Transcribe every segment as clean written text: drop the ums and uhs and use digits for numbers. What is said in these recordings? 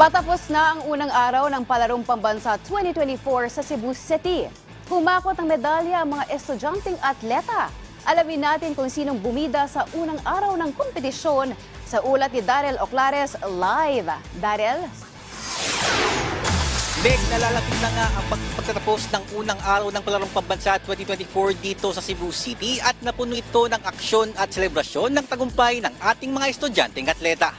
Patapos na ang unang araw ng Palarong Pambansa 2024 sa Cebu City. Humakot ang medalya ang mga estudyanteng atleta. Alamin natin kung sinong bumida sa unang araw ng kompetisyon sa ulat ni Daryl Oclares live. Daryl? Meg, nalalapit na nga ang pagtatapos ng unang araw ng Palarong Pambansa 2024 dito sa Cebu City at napuno ito ng aksyon at selebrasyon ng tagumpay ng ating mga estudyanteng atleta.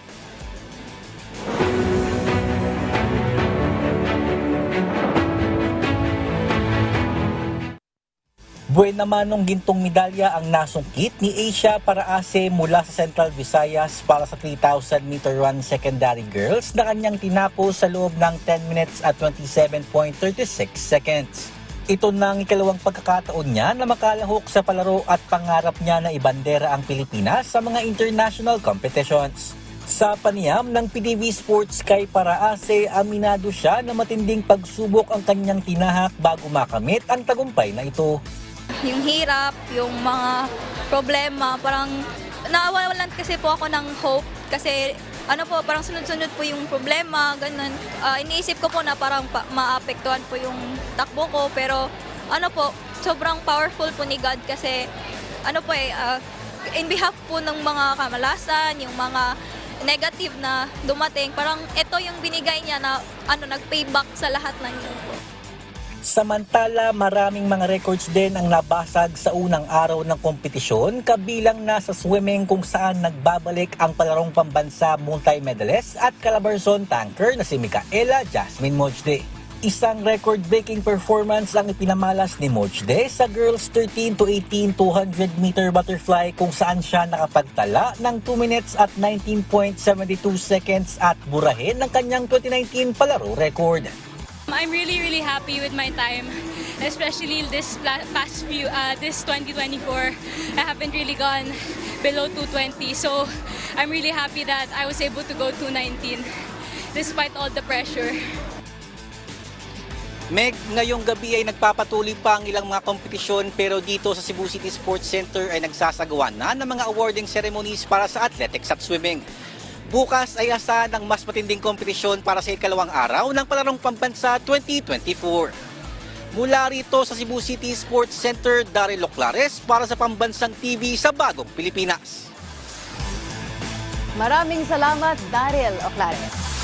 Buwan naman ng gintong medalya ang nasungkit ni Asia Paraase mula sa Central Visayas para sa 3,000 meter run secondary girls na kanyang tinapos sa loob ng 10 minutes at 27.36 seconds. Ito nang ikalawang pagkakataon niya na makalahok sa palaro at pangarap niya na ibandera ang Pilipinas sa mga international competitions. Sa panayam ng PDV Sports kay Paraase, aminado siya na matinding pagsubok ang kanyang tinahak bago makamit ang tagumpay na ito. Yung hirap, yung mga problema, parang nawawalan kasi po ako ng hope kasi parang sunod-sunod po yung problema, ganun. Iniisip ko po na parang maapektuhan po yung takbo ko pero sobrang powerful po ni God kasi in behalf po ng mga kamalasan, yung mga negative na dumating, parang ito yung binigay niya na nag-payback sa lahat ng yun po. Samantala, maraming mga records din ang nabasag sa unang araw ng kompetisyon, kabilang na sa swimming kung saan nagbabalik ang Palarong Pambansa multi-medalist at Calabarzon tanker na si Micaela Jasmine Mojde. Isang record-breaking performance ang ipinamalas ni Mojde sa girls 13 to 18 200 meter butterfly kung saan siya nakapagtala ng 2 minutes at 19.72 seconds at burahin ng kanyang 2019 palaro record. I'm really happy with my time, especially this 2024. I haven't really gone below 220, so I'm really happy that I was able to go 219 despite all the pressure. Meg, ngayong gabi ay nagpapatuloy pa ang ilang mga kompetisyon pero dito sa Cebu City Sports Center ay nagsasagawa na ng mga awarding ceremonies para sa athletics at swimming. Bukas ay asahan ng mas matinding kompetisyon para sa ikalawang araw ng Palarong Pambansa 2024. Mula rito sa Cebu City Sports Center, Daryl Oclares para sa Pambansang TV sa Bagong Pilipinas. Maraming salamat, Daryl Oclares.